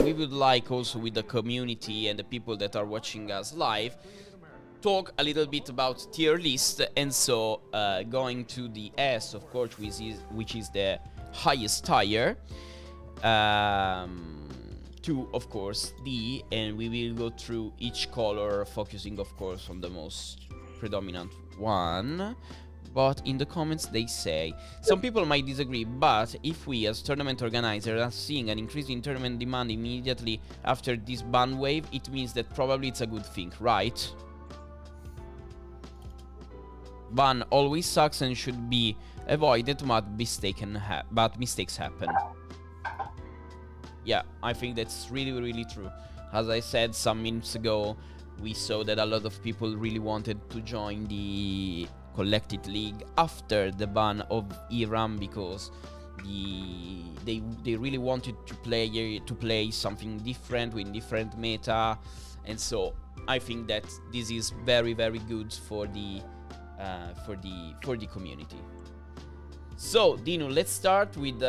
we would like also with the community and the people that are watching us live talk a little bit about tier list, and so going to the S, of course, which is the highest tier, to of course D, and we will go through each color, focusing of course on the most predominant one. But in the comments they say some people might disagree, but if we as tournament organizers are seeing an increase in tournament demand immediately after this ban wave, it means that probably it's a good thing, right? Ban always sucks and should be avoided, but mistakes happen. Yeah, I think that's really, really true. As I said some minutes ago, we saw that a lot of people really wanted to join the collected league after the ban of Hiram, because they really wanted to play something different with different meta, and so I think that this is very, very good for the community. So Dinu, let's start with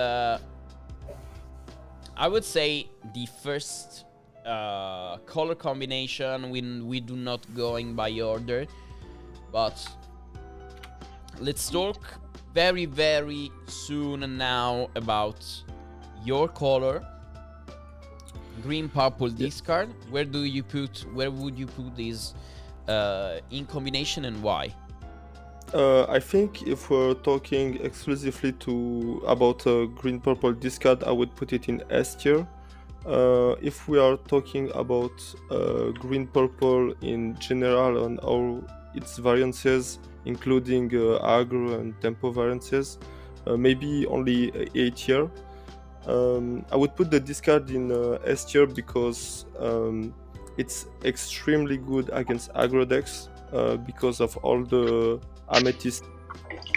I would say the first color combination, when we do not going by order, but let's talk very, very soon now about your color. Green purple discard. Where would you put this in combination, and why? I think if we're talking exclusively about green purple discard, I would put it in S tier. If we are talking about green purple in general and all its variances, including aggro and tempo variances, maybe only A tier. I would put the discard in S tier because it's extremely good against aggro decks because of all the amethyst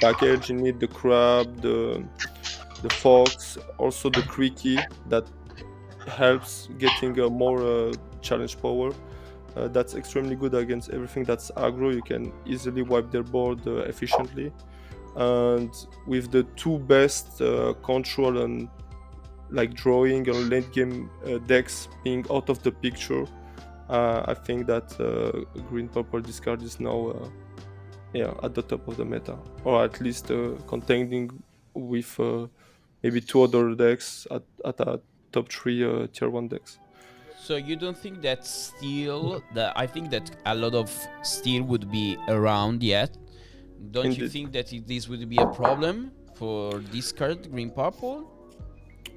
package in it, the crab, the fox, also the creaky that helps getting a more challenge power. That's extremely good against everything that's aggro. You can easily wipe their board efficiently. And with the two best control and like drawing and late game decks being out of the picture, I think that green purple discard is now at the top of the meta, or at least contending with maybe two other decks at a top 3 tier 1 decks. So you don't think that I think that a lot of steel would be around yet. Don't you Indeed. think that this would be a problem for discard green purple?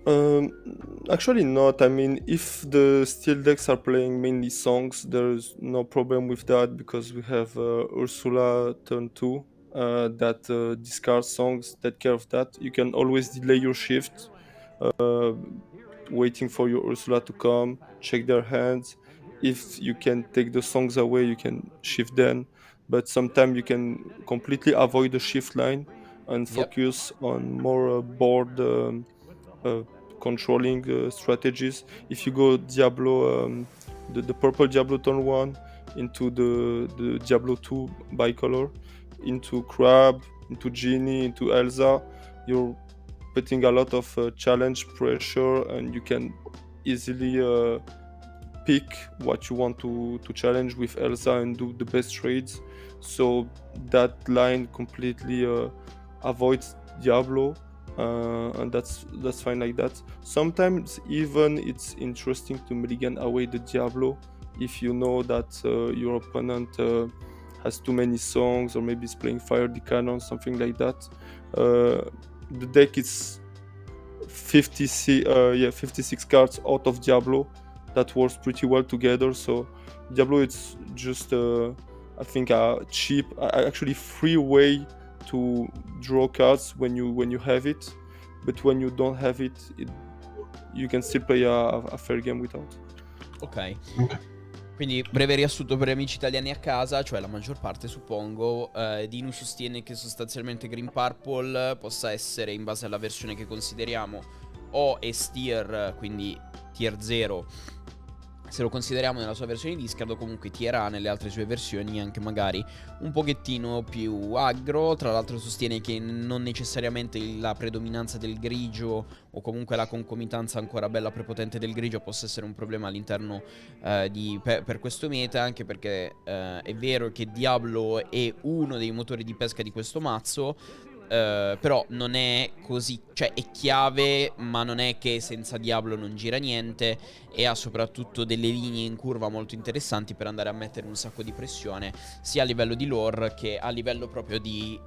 Um, Actually not. I mean, if the steel decks are playing mainly songs, there's no problem with that because we have Ursula turn 2 that discards songs, take care of that. You can always delay your shift, uh, waiting for your Ursula to come, check their hands. If you can take the songs away, you can shift them. But sometimes you can completely avoid the shift line and Yep. focus on more board uh, controlling strategies. If you go Diablo, the purple Diablo turn 1 into the Diablo 2 bicolor, into Crab, into Genie, into Elsa, you're putting a lot of challenge pressure, and you can easily pick what you want to challenge with Elsa and do the best trades. So that line completely avoids Diablo, and that's fine like that. Sometimes even it's interesting to mulligan away the Diablo if you know that your opponent has too many songs, or maybe is playing Fire the Cannon, something like that. The deck is 56 cards out of Diablo. That works pretty well together. So Diablo, it's just I think a cheap, actually free way to draw cards when you have it, but when you don't have it, you can still play a fair game without. Ok. Quindi, breve riassunto per gli amici italiani a casa, cioè la maggior parte suppongo, Dinu sostiene che sostanzialmente Green Purple possa essere, in base alla versione che consideriamo, o S tier, quindi tier 0, se lo consideriamo nella sua versione discard, o comunque tierà nelle altre sue versioni anche magari un pochettino più aggro. Tra l'altro sostiene che non necessariamente la predominanza del grigio o comunque la concomitanza ancora bella prepotente del grigio possa essere un problema all'interno per questo meta, anche perché è vero che Diablo è uno dei motori di pesca di questo mazzo, però non è così, cioè è chiave, ma non è che senza Diablo non gira niente, e ha soprattutto delle linee in curva molto interessanti per andare a mettere un sacco di pressione sia a livello di lore che a livello proprio di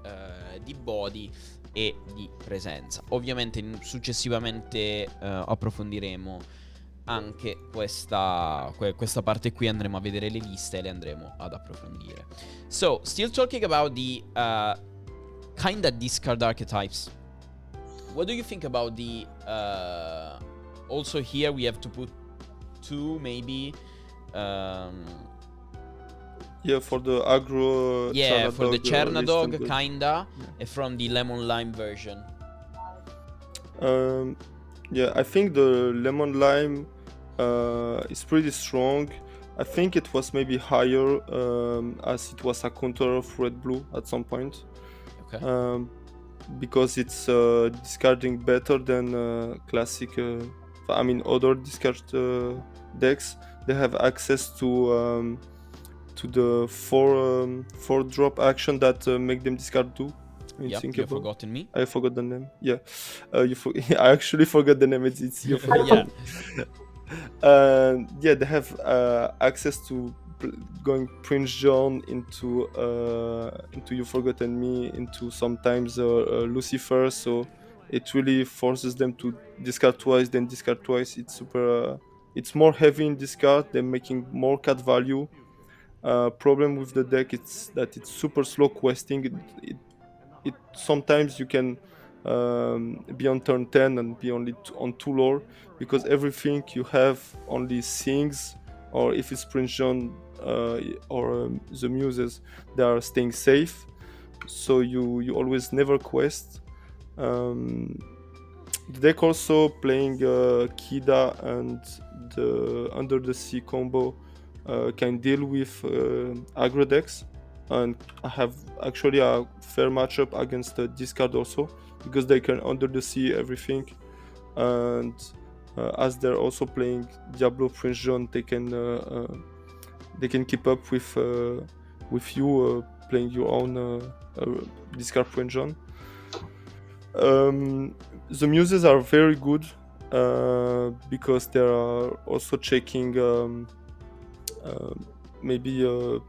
body e di presenza. Ovviamente successivamente approfondiremo anche questa parte qui, andremo a vedere le liste e le andremo ad approfondire. So, still talking about the kinda discard archetypes. What do you think about the also here we have to put two maybe Yeah, for the aggro. yeah, for the Chernadog list kinda, from the lemon lime version. Yeah, I think the lemon lime is pretty strong. I think it was maybe higher as it was a counter of red blue at some point. Okay. Because it's discarding better than classic. I mean, other discard decks. They have access to the four drop action that make them discard 2. Yep, you've forgotten me. I forgot the name. Yeah, I actually forgot the name. It's your fault. Yeah. Yeah, they have access to going Prince John into You Forgotten Me, into sometimes Lucifer. So it really forces them to discard twice, then discard twice. It's super. It's more heavy in discard. They're making more card value. Problem with the deck it's that it's super slow questing. It sometimes you can be on turn 10 and be only on 2 lore because everything you have only sings, or if it's Prince John or the muses, they are staying safe, so you always never quest. The deck also playing Kida and the Under the Sea combo can deal with aggro decks, and I have actually a fair matchup against the discard also because they can Under the Sea everything, and as they're also playing Diablo Prince John, they can keep up with you playing your own discard Prince John. The muses are very good because they are also checking maybe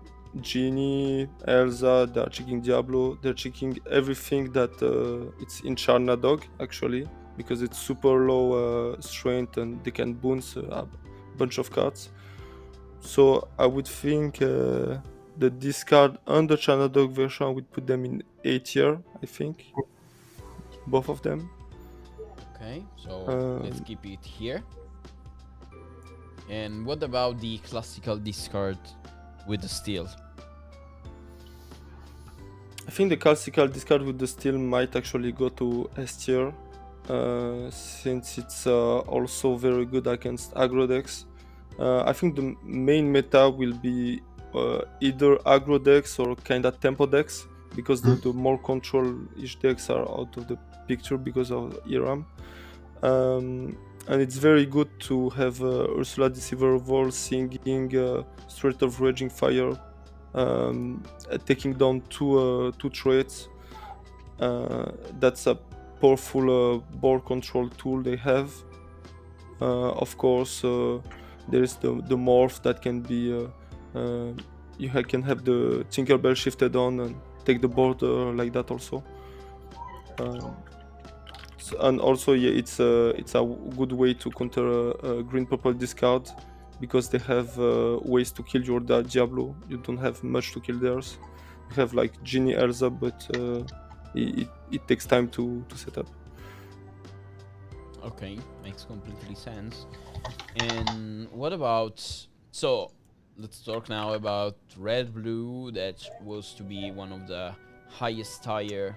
Genie, Elsa, they're checking Diablo, they're checking everything that it's in Charnadog actually, because it's super low strength and they can bounce a bunch of cards. So I would think the discard and the Charnadog version would put them in A tier, I think. Both of them. Okay, so let's keep it here. And what about the classical discard with the steel? I think the classical discard with the steel might actually go to S tier, since it's also very good against aggro decks. I think the main meta will be either aggro decks or kinda tempo decks, because the more control each decks are out of the picture because of Hiram. And it's very good to have Ursula Deceiver of All singing Straight of Raging Fire, taking down two traits. That's a powerful board control tool they have. Of course, there is the morph that can be you can have the Tinkerbell shifted on and take the board like that also. And also, yeah, it's a good way to counter green purple discard, because they have ways to kill your Diablo. You don't have much to kill theirs. You have like Genie, Elsa, but it takes time to set up. Okay, makes completely sense. And what about, so let's talk now about red blue, that was to be one of the highest tier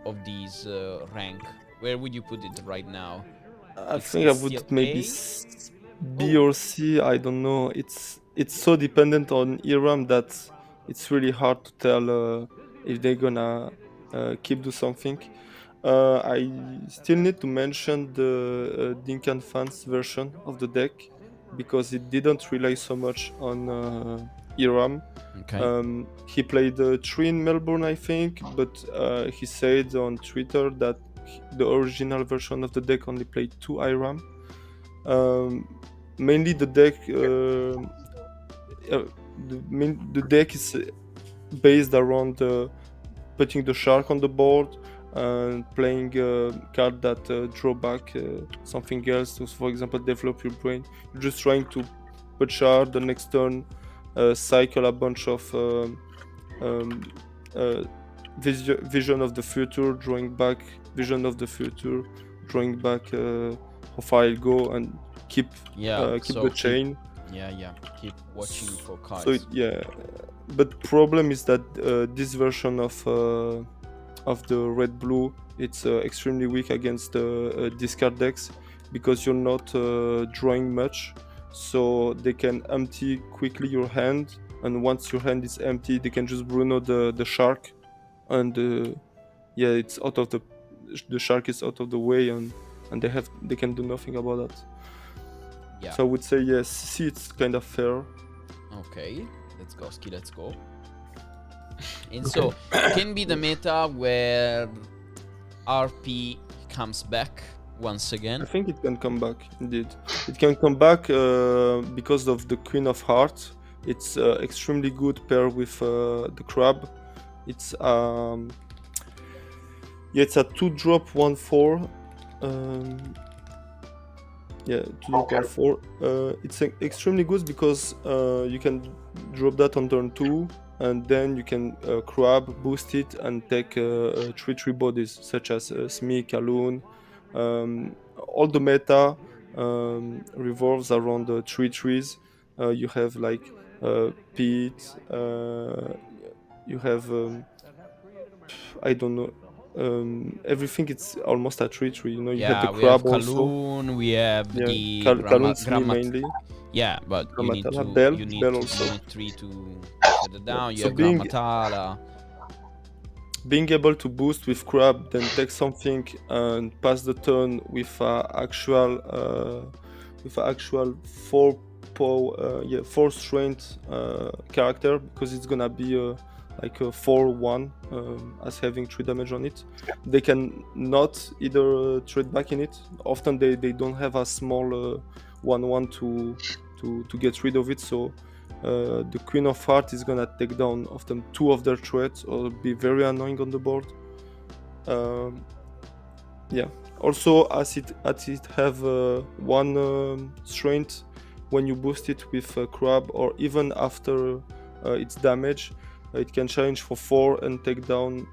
of these rank. Where would you put it right now? I think I would maybe B or C, I don't know. It's so dependent on Hiram that it's really hard to tell if they're gonna keep do something. I still need to mention the Dinkan fans version of the deck because it didn't rely so much on Hiram. Okay. He played 3 in Melbourne, I think, but he said on Twitter that the original version of the deck only played 2 Hiram. Mainly the deck, the deck is based around putting the shark on the board and playing a card that draw back something else to, for example, develop your brain. You're just trying to put shark the next turn, cycle a bunch of um, uh, vision of the future, drawing back vision of the future, drawing back how far I'll go, and keep keep the chain. Keep watching for cards. So but problem is that this version of the red blue, it's extremely weak against discard decks because you're not drawing much, so they can empty quickly your hand, and once your hand is empty they can just Bruno the shark, and it's out of the shark is out of the way, and they can do nothing about that. So I would say yes, C, it's kind of fair. Okay, let's go, Ski, let's go. And so, it can be the meta where RP comes back once again. I think it can come back, indeed. It can come back because of the Queen of Hearts. It's extremely good pair with the crab. It's it's a 2-drop 1/4. 2-drop 1/4. It's extremely good because you can drop that on turn 2, and then you can crab, boost it, and take 3/3 bodies such as Smee, Kaloon. All the meta revolves around the 3/3s. You have like Pete, you have I don't know, everything. It's almost a 3/3. You know, you have the crab we have also. Kaloon, we have the Kaloon's mainly. Yeah, but you need to Bell, you need, Bell also. you need 3 to shut it down. You So have Grammatala. Being able to boost with crab, then take something and pass the turn with actual 4 strength character, because it's gonna be like a 4/1 as having 3 damage on it. They can not either trade back in it. Often they don't have a small 1/1 to get rid of it, so the Queen of Hearts is gonna take down often 2 of their threats, or be very annoying on the board. Also, as it have 1 strength, when you boost it with crab, or even after its damage, it can challenge for 4 and take down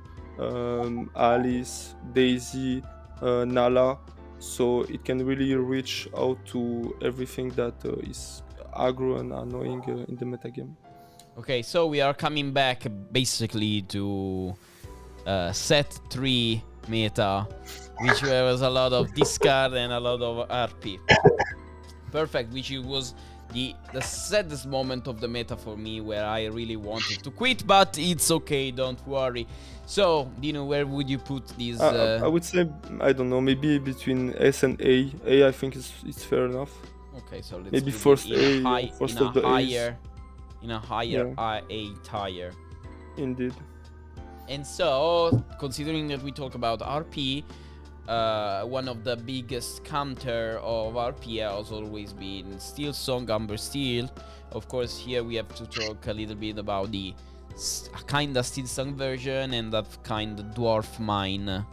Alice, Daisy, Nala. So it can really reach out to everything that is aggro and annoying in the metagame. Okay, so we are coming back basically to set 3 meta, which was a lot of discard and a lot of RP. Perfect, which was the saddest moment of the meta for me, where I really wanted to quit, but it's okay, don't worry. So, Dinu, where would you put these? I would say, I don't know, maybe between S and A. A, I think it's fair enough. Okay, so let's maybe put first it in A, first of the A's. In a higher A tier. Indeed. And so, considering that we talk about RP, one of the biggest counter of RP has always been Steel Song, Amber Steel. Of course, here we have to talk a little bit about the kind of Steel Song version and that kind of Dwarf Mine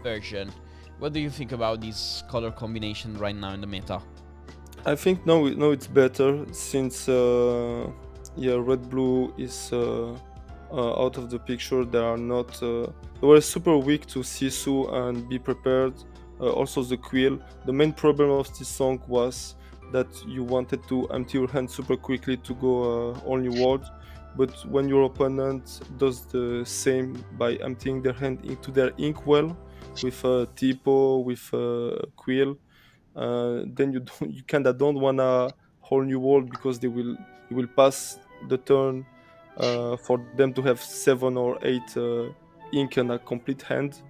version. What do you think about this color combination right now in the meta? I think now it's better, since red blue is out of the picture. They are not they were super weak to Sisu and Be Prepared. Also the Quill. The main problem of this song was that you wanted to empty your hand super quickly to go only ward, but when your opponent does the same by emptying their hand into their inkwell with Tipo, with Quill, then you kinda don't want a whole new world, because you will pass the turn for them to have 7 or 8 ink and a complete hand.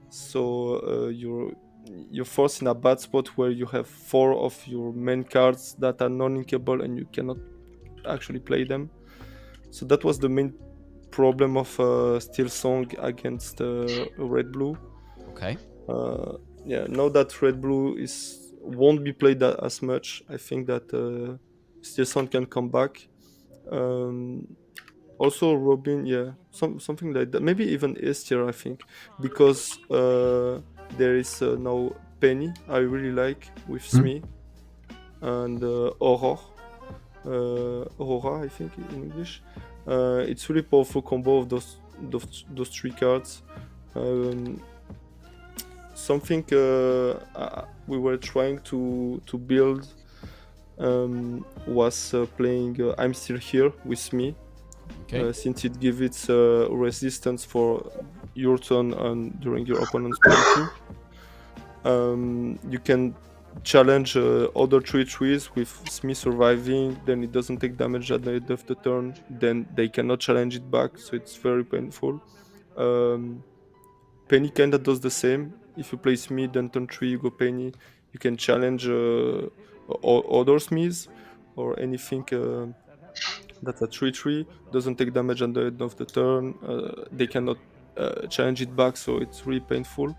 So you're forced in a bad spot where you have 4 of your main cards that are non-inkable and you cannot actually play them. So that was the main problem of Steel Song against Red Blue. Okay. Yeah, now that Red Blue won't be played as much, I think that Steel Song can come back. Also Robin, yeah, something like that. Maybe even S tier, I think, because there is now Penny I really like with Smee, and Aurora, I think in English. It's really powerful combo of those 3 cards. Something we were trying to build was playing I'm Still Here with me. Okay. Since it gives its resistance for your turn and during your opponent's play too. You can challenge other 3 trees with Smith surviving, then it doesn't take damage at the end of the turn, then they cannot challenge it back, so it's very painful. Penny kinda does the same. If you play Smith, then turn 3 you go Penny, you can challenge other Smiths or anything that's a 3/3, doesn't take damage at the end of the turn. They cannot challenge it back, so it's really painful.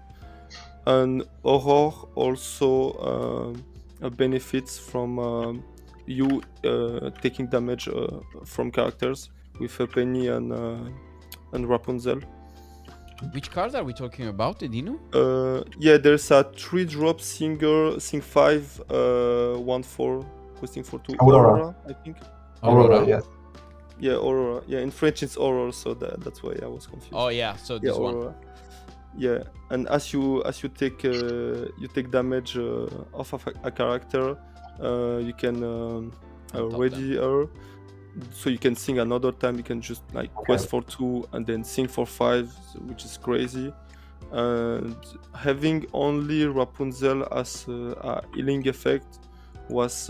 And Aurore also benefits from you taking damage from characters with Penny and Rapunzel. Which cards are we talking about, Dinu? Yeah, there's a 3-drop singer, Sing 5, 1/4, costing for 2. Aurora, I think. Aurora, yes. Yeah, Aurora. Yeah, in French it's Aurora, so that's why I was confused. Oh yeah, so this Aurora. Yeah, and as you take damage off of a character, you can ready her, so you can sing another time. You can just like quest for 2 and then sing for 5, which is crazy. And having only Rapunzel as a healing effect was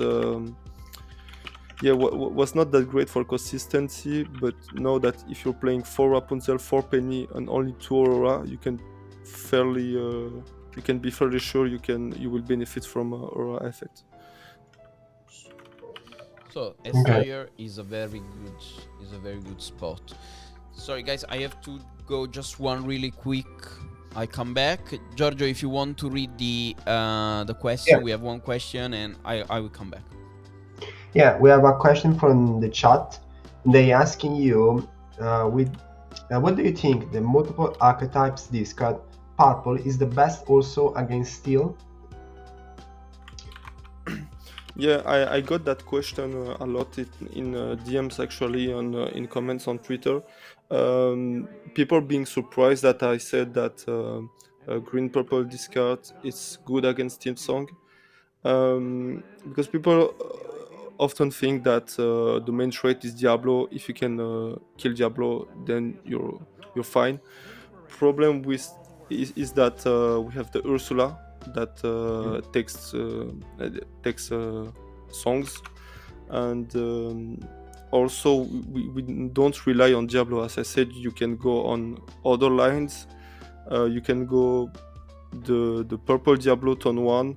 was not that great for consistency. But know that if you're playing 4 Rapunzel, 4 Penny, and only 2 Aurora, you can be fairly sure you will benefit from Aurora effect. So Esther is a very good spot. Sorry guys, I have to go just one really quick. I come back. Giorgio, if you want to read the question, we have one question, and I will come back. Yeah, we have a question from the chat. They asking you, what do you think the multiple archetypes discard purple is the best also against steel? Yeah, I got that question a lot in DMs actually, in comments on Twitter. People being surprised that I said that green purple discard is good against Team Song, because people often think that the main trait is Diablo. If you can kill Diablo, then you're fine. Problem is that we have the Ursula that takes songs, and also we don't rely on Diablo. As I said, you can go on other lines. You can go the purple Diablo turn 1,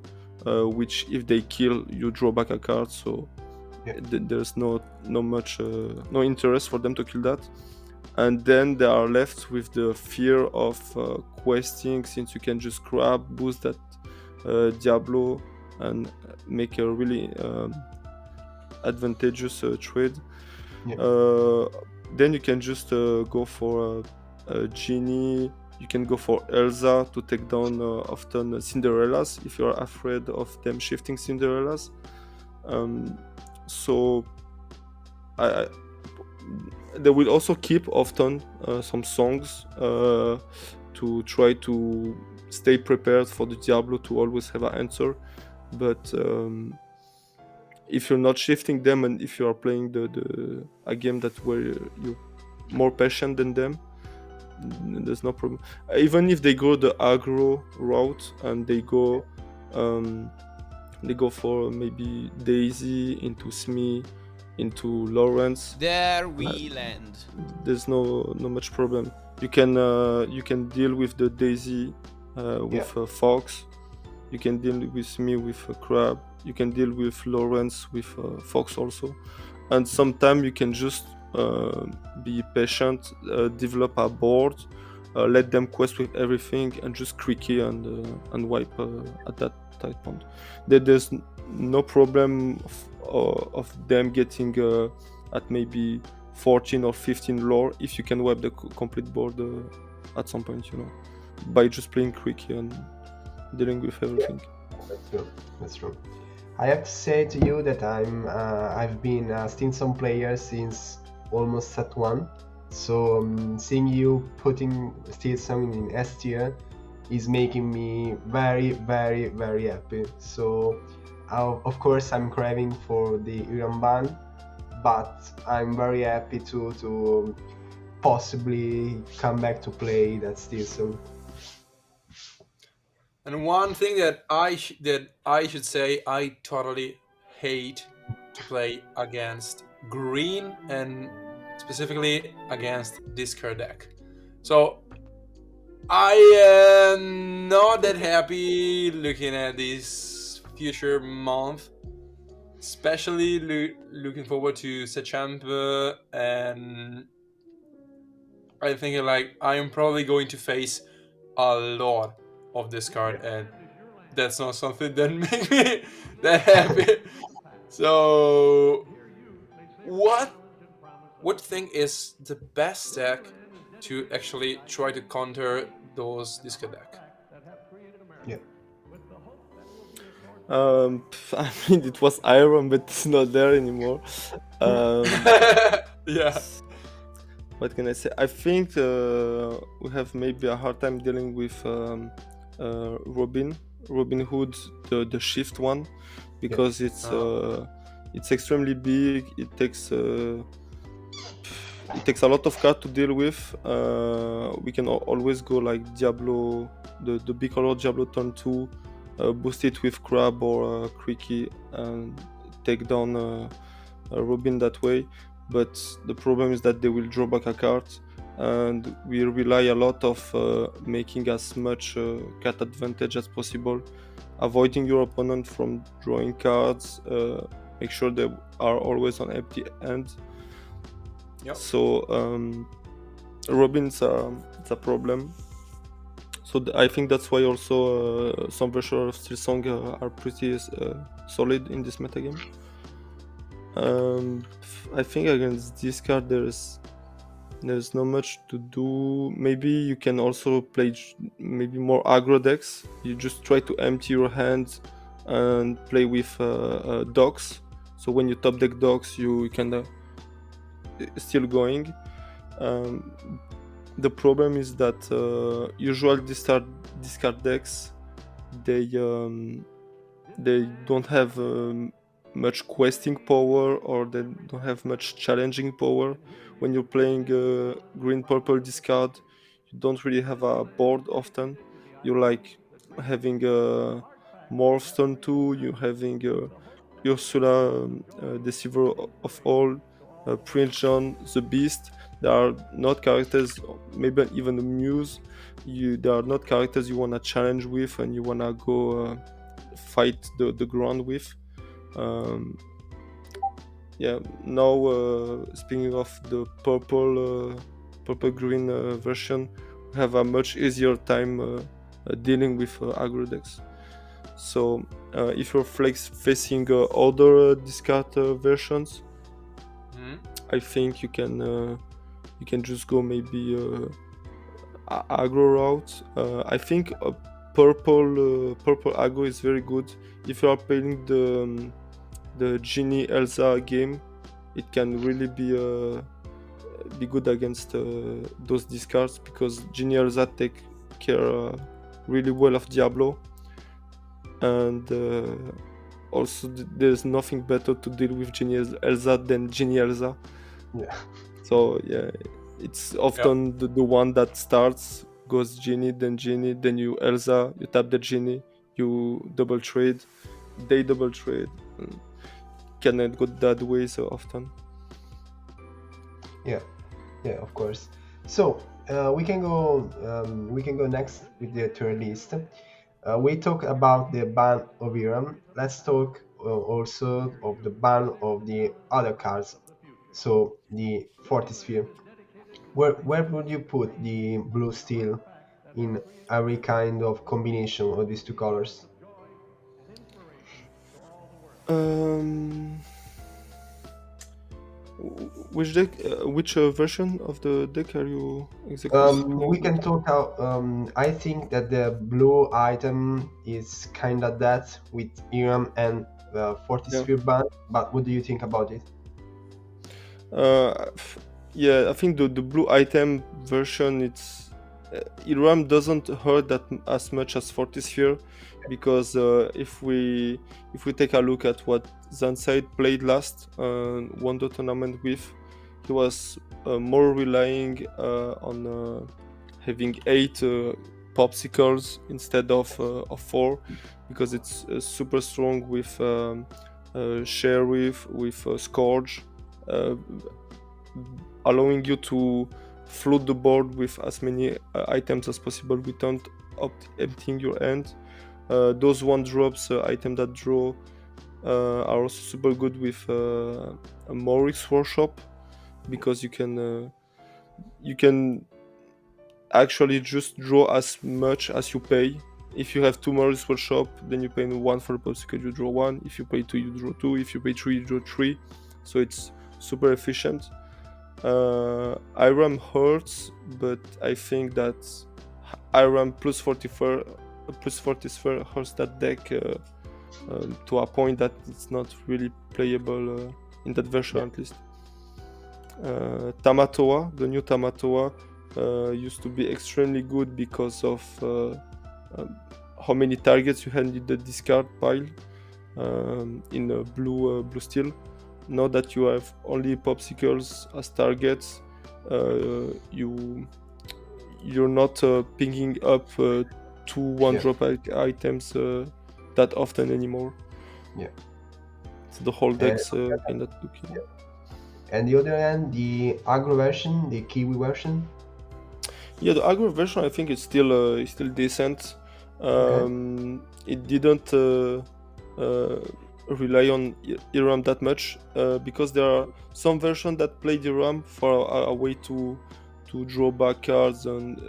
which if they kill, you draw back a card. So there's no interest for them to kill that. And then they are left with the fear of questing, since you can just grab, boost that Diablo, and make a really advantageous trade. Then you can just go for Genie. You can go for Elsa to take down often Cinderellas if you're afraid of them shifting Cinderellas. So they will also keep often some songs to try to stay prepared for the Diablo to always have an answer. But if you're not shifting them, and if you are playing a game where you're more patient than them, there's no problem. Even if they go the aggro route and they go they go for maybe Daisy into Smee into Lawrence. There we land. There's no much problem. You can deal with the Daisy with Fox. You can deal with Smee with Crab. You can deal with Lawrence with Fox also. And sometimes you can just be patient, develop a board, let them quest with everything, and just cricky and wipe at that tight point. There's no problem of them getting at maybe 14 or 15 lore if you can wipe the complete board at some point, by just playing cricky and dealing with everything. That's true. I have to say to you that I've been still some players since almost set 1. So seeing you putting still something in S tier is making me very, very, very happy. So of course I'm craving for the Hiram ban, but I'm very happy to possibly come back to play that still soon. And one thing that I should say, I totally hate to play against green and specifically against discard deck. So I am not that happy looking at this future month, especially looking forward to Sechamp, and I'm thinking like I am probably going to face a lot of this card, and that's not something that makes me that happy. So what thing is the best deck to actually try to counter those discard deck? Yeah. I mean, it was Iron, but it's not there anymore. Yeah. What can I say? I think we have maybe a hard time dealing with Robin Hood, the shift one, because it's extremely big. It takes a lot of cards to deal with. We can always go like Diablo, the big color Diablo turn 2, boost it with Crab or Creaky and take down Robin that way. But the problem is that they will draw back a card, and we rely a lot of making as much card advantage as possible, avoiding your opponent from drawing cards, make sure they are always on empty hand. Yep. So Robin's it's a problem. So I think that's why also some versions of Steel Song are pretty solid in this metagame. I think against this card there's not much to do. Maybe you can also play maybe more aggro decks. You just try to empty your hand and play with docks. So when you top deck docks, you can still going. The problem is that usual discard decks they don't have much questing power, or they don't have much challenging power. When you're playing green purple discard, you don't really have a board often. You're like having Morph's turn 2, you're having Ursula, Deceiver of All, Prince John, the Beast. They are not characters, maybe even the Muse. They are not characters you wanna challenge with and you wanna go fight the ground with. Now speaking of the purple green version, we have a much easier time dealing with aggro decks. So if you're facing other discard versions, I think you can just go maybe aggro route. I think purple aggro is very good. If you are playing the Genie Elsa game, it can really be good against those discards, because Genie Elsa take care really well of Diablo, and also there's nothing better to deal with Genie Elsa than Genie Elsa. Yeah. So yeah, it's often the one that starts, goes Genie, then you Elsa, you tap the Genie, you double trade, they double trade. Cannot go that way so often. Yeah, of course. So we can go next with the third list. We talk about the ban of Hiram. Let's talk also of the ban of the other cards. So the Fortisfera. Where would you put the blue steel in every kind of combination of these two colors? Which deck? Which version of the deck are you exactly? We can talk out. I think that the blue item is kind of that with Hiram and Fortisfera ban. But what do you think about it? Yeah, I think the blue item version, it's Hiram doesn't hurt that as much as Fortisfera, because if we take a look at what Zanside played last, won the tournament with, he was more relying on having 8 popsicles instead of 4, because it's super strong with Sheriff, with Scourge, allowing you to flood the board with as many items as possible without emptying your hand. Those 1-drops item that draw are also super good with Morix Workshop, because you can actually just draw as much as you pay. If you have 2 Morix Workshop, then you pay 1 for the popsicle, you draw 1. If you pay 2, you draw 2. If you pay 3, you draw 3. So it's super efficient. Hiram hurts, but I think that Hiram plus Fortisfera hurts that deck to a point that it's not really playable in that version, at least. Tamatoa, the new Tamatoa, used to be extremely good because of how many targets you had in the discard pile in blue steel. Now that you have only popsicles as targets, you're not picking up 2 1-drop items that often anymore. Yeah. So the whole deck's kind of looking. And the other hand, the aggro version, the Kiwi version. Yeah, the aggro version I think is still decent. It didn't rely on Hiram that much, because there are some versions that play Hiram for a way to draw back cards and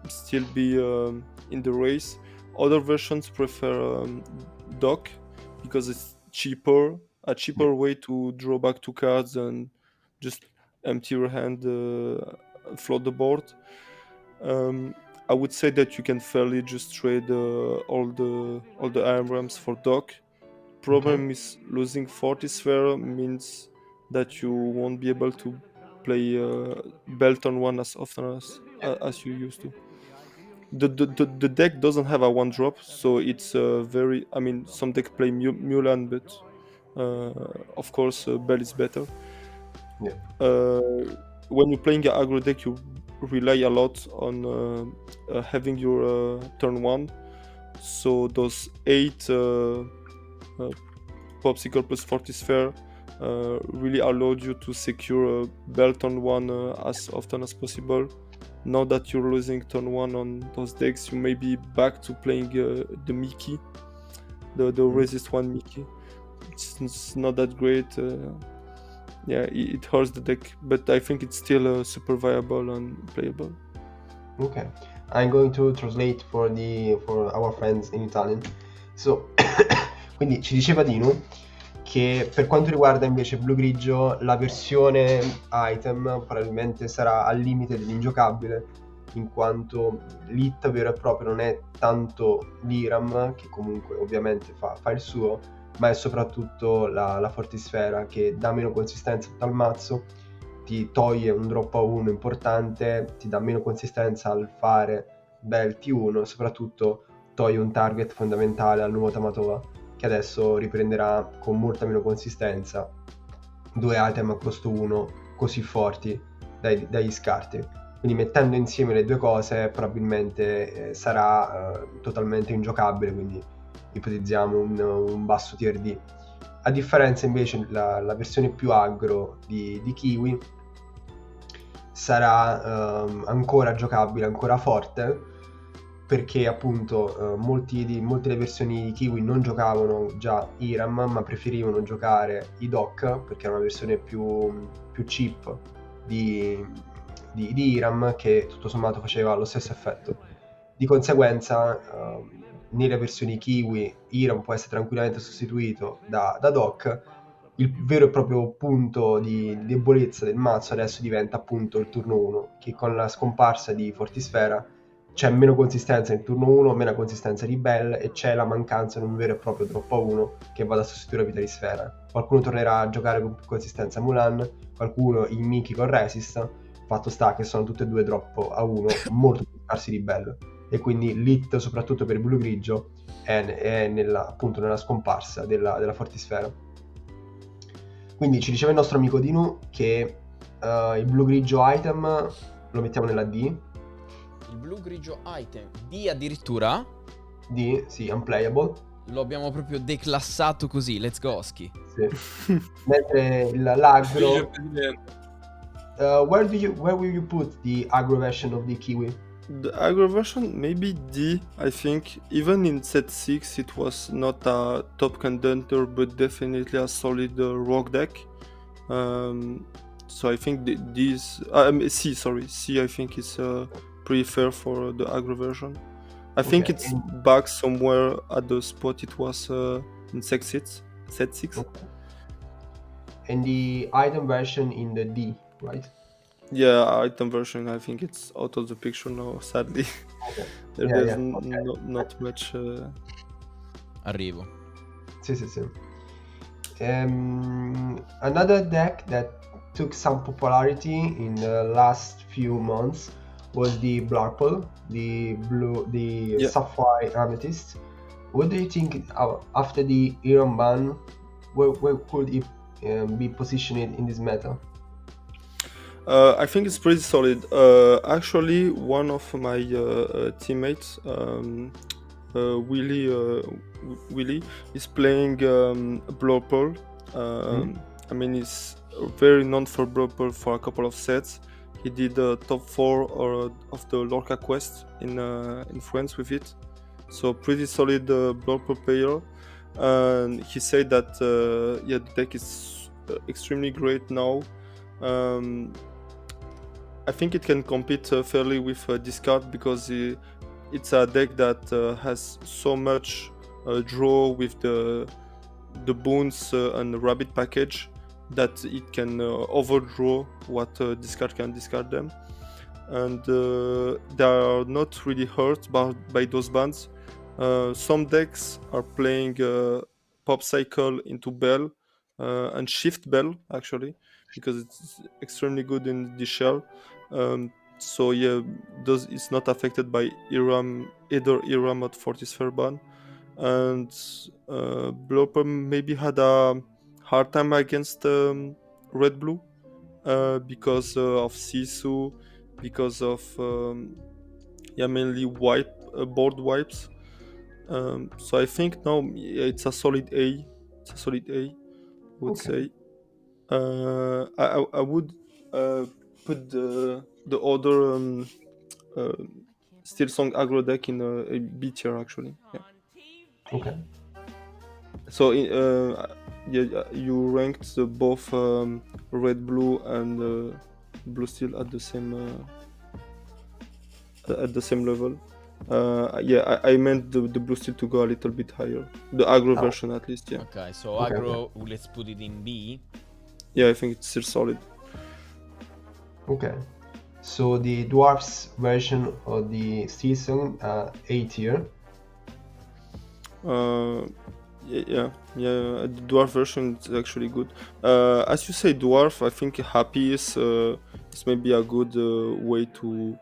still be in the race. Other versions prefer Doc, because it's a cheaper way to draw back 2 cards and just empty your hand, float the board. I would say that you can fairly just trade all the Avrams for Doc. Problem is losing Fortisfera means that you won't be able to play Belt on 1 as often as you used to. The deck doesn't have a 1-drop, so it's very. I mean, some deck play Mulan, but of course Bell is better. Yeah. When you're playing an aggro deck, you rely a lot on having your turn 1. So those 8 popsicle plus Fortisfera really allowed you to secure a belt on 1 as often as possible. Now that you're losing turn 1 on those decks, you may be back to playing the Mickey, the resist 1 Mickey. It's not that great. Yeah, it hurts the deck, but I think it's still super viable and playable. Okay, I'm going to translate for our friends in Italian. So, quindi ci diceva Dinu che per quanto riguarda invece blu-grigio, la versione item probabilmente sarà al limite dell'ingiocabile, in quanto l'hit vero e proprio non è tanto l'Hiram, che comunque ovviamente fa il suo, ma è soprattutto la Fortisfera, che dà meno consistenza al mazzo, ti toglie un drop a 1 importante, ti dà meno consistenza al fare bel T1, soprattutto toglie un target fondamentale al nuovo Tamatoa, che adesso riprenderà con molta meno consistenza 2 item a costo 1 così forti dagli scarti. Quindi mettendo insieme le due cose probabilmente sarà totalmente ingiocabile, quindi ipotizziamo un basso tier D. A differenza invece la versione più aggro di Kiwi sarà ancora giocabile, ancora forte, perché appunto molte delle versioni di Kiwi non giocavano già Hiram, ma preferivano giocare i doc, perché era una versione più cheap di Hiram, che tutto sommato faceva lo stesso effetto. Di conseguenza nelle versioni Kiwi Hiram può essere tranquillamente sostituito da doc. Il vero e proprio punto di debolezza del mazzo adesso diventa appunto il turno 1, che con la scomparsa di Fortisfera c'è meno consistenza nel turno 1, meno consistenza di Bell, e c'è la mancanza di un vero e proprio drop a 1 che vada a sostituire la vita di Sfera. Qualcuno tornerà a giocare con più consistenza Mulan, qualcuno in Mickey con Resist. Fatto sta che sono tutte e due drop a 1 molto più scarsi di Bell, e quindi l'hit soprattutto per il blu grigio è appunto nella scomparsa della Fortisfera. Quindi ci diceva il nostro amico Dinu che il blu grigio item lo mettiamo nella D. Il blu grigio item D addirittura? D, sì, unplayable. Lo abbiamo proprio declassato così, let's go Ski. Sì. Mentre l'aggro, Figlio presidente. where will you put the aggro version of the Kiwi? The aggro version, maybe D, I think. Even in set 6, it was not a top contender, but definitely a solid rock deck. So I think C, I think is pretty fair for the aggro version. I think Okay, it's back somewhere at the spot it was in set 6. Okay. And the item version in the D, right? Yeah, item version, I think it's out of the picture now, sadly. Okay. There's Okay. not much. Arrivo. Sì. Another deck that took some popularity in the last few months was the Blarple, the Yeah. Sapphire Amethyst. What do you think after the Hiram ban? Where could it be positioned in this meta? I think it's pretty solid. Actually, one of my teammates, Willie, is playing Blurple. I mean, he's very known for Blurple for a couple of sets. He did top 4 of the Lorca quest in France with it. So pretty solid Blurple player. And he said that the deck is extremely great now. I think it can compete fairly with discard, because it's a deck that has so much draw with the boons and rabbit package that it can overdraw what discard can discard them, and they are not really hurt by those bans. Some decks are playing Pop Cycle into Bell and Shift Bell actually, because it's extremely good in the shell. So yeah, it's not affected by either Hiram or Fortisfera ban. And Bloper maybe had a hard time against Red Blue because of Sisu, because of mainly board wipes. So I think now it's a solid A. It's a solid A, I would say. I would put the other Steel Song aggro deck in a B tier actually. Yeah. Okay. So you ranked both Red Blue and Blue Steel at the same level. I meant the Blue Steel to go a little bit higher. The aggro version at least, yeah. Okay, so Okay, aggro, let's put it in B. Yeah, I think it's still solid. Okay. So the dwarfs version of the Steel Song, A tier. Yeah. The dwarf version is actually good. As you say, dwarf, I think happy is maybe a good way to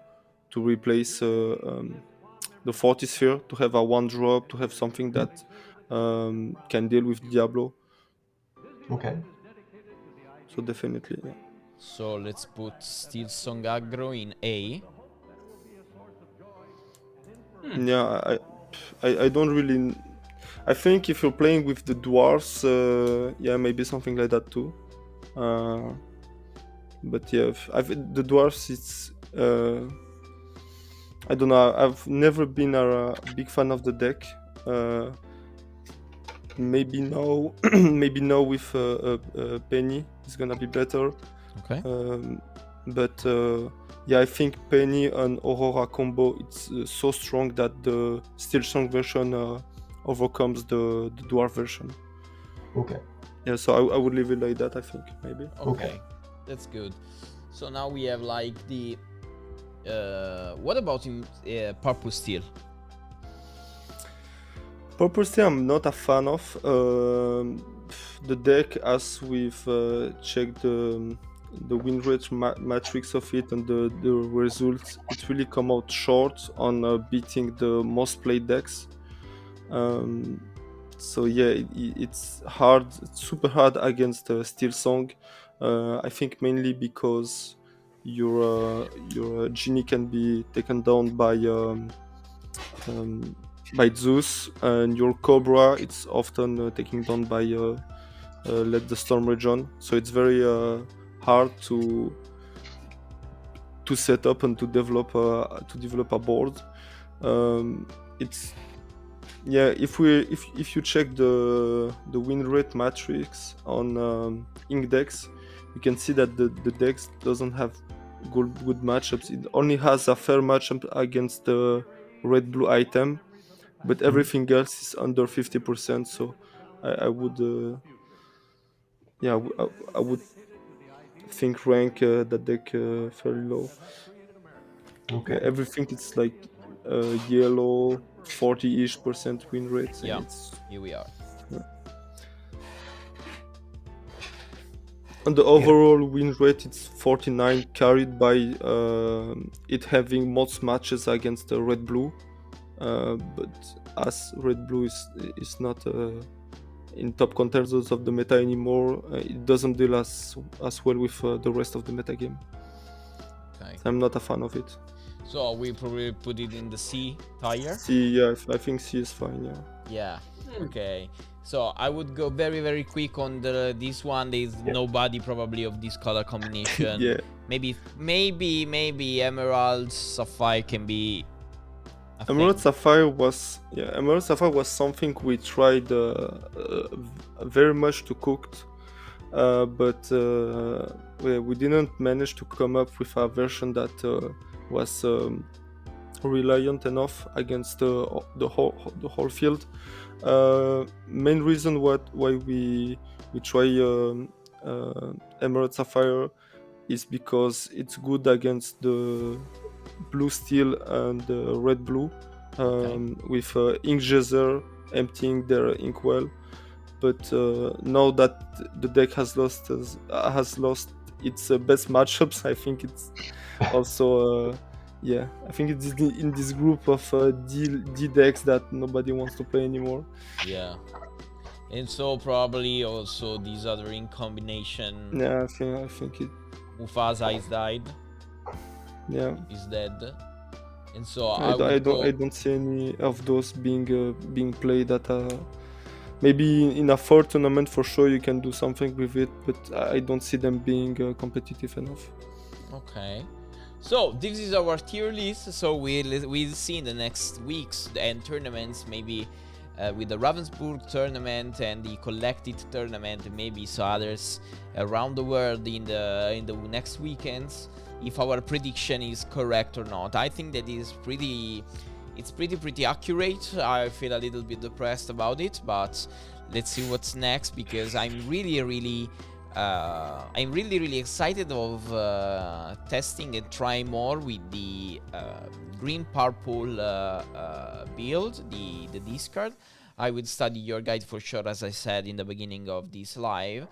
replace the Fortisfera, to have a 1-drop, to have something that can deal with Diablo. Okay. So definitely, yeah. So let's put Steel Song aggro in A. Yeah, I don't really. I think if you're playing with the dwarfs, yeah, maybe something like that too. But yeah, the dwarfs, it's I don't know. I've never been a big fan of the deck. Maybe now, maybe now with Penny, it's gonna be better. Okay. But yeah, I think Penny and Aurora combo, it's so strong that the Steel Song version overcomes the dwarf version. Okay. Yeah, so I would leave it like that. I think maybe. Okay. That's good. So now we have like the. What about in Purple Steel? Purple Steel, I'm not a fan of. The deck, as we've checked the win rate matrix of it and the results, it really come out short on beating the most played decks. So yeah, it's hard. It's super hard against Steel Song. I think mainly because your genie can be taken down by Zeus, and your Cobra, it's often taken down by Let the Storm Region. So it's very hard to set up and to develop a board. It's yeah. If you check the win rate matrix on Index, you can see that the dex doesn't have good matchups. It only has a fair matchup against the red-blue item, but everything else is under 50%. So I would I would think rank that deck fairly low. Okay. Yeah, everything it's like yellow 40-ish% win rates. Yeah, it's, here we are. and the overall win rate, it's 49, carried by it having most matches against the red blue. But as red blue is not in top contenders of the meta anymore, it doesn't deal as well with the rest of the meta game. Okay. I'm not a fan of it. So we probably put it in the C tier. C, yeah, I think C is fine. Yeah. Yeah. Okay. So I would go very quick on this one. There's nobody probably of this color combination. Yeah. Maybe Emerald Sapphire can be. Emerald Sapphire was something we tried very much to cook, but we didn't manage to come up with a version that was reliant enough against the whole field. Main reason why we try Emerald Sapphire is because it's good against the blue steel and red blue, with ink geyser emptying their inkwell. But now that the deck has lost its best matchups, I think it's also I think it's in this group of D decks that nobody wants to play anymore. Yeah. And so probably also these other in combination. Yeah, I think it. Mufasa is died. Yeah. Is dead. And so I don't see any of those being played at maybe in a 4 tournament for sure you can do something with it, but I don't see them being competitive enough. Okay. So this is our tier list. So we'll see in the next weeks and tournaments, maybe with the Ravensburg tournament and the collected tournament, and maybe some others around the world in the next weekends, if our prediction is correct or not. I think that is pretty accurate. I feel a little bit depressed about it, but let's see what's next, because I'm really excited of testing and trying more with the green purple build, the discard. I will study your guide for sure, as I said in the beginning of this live.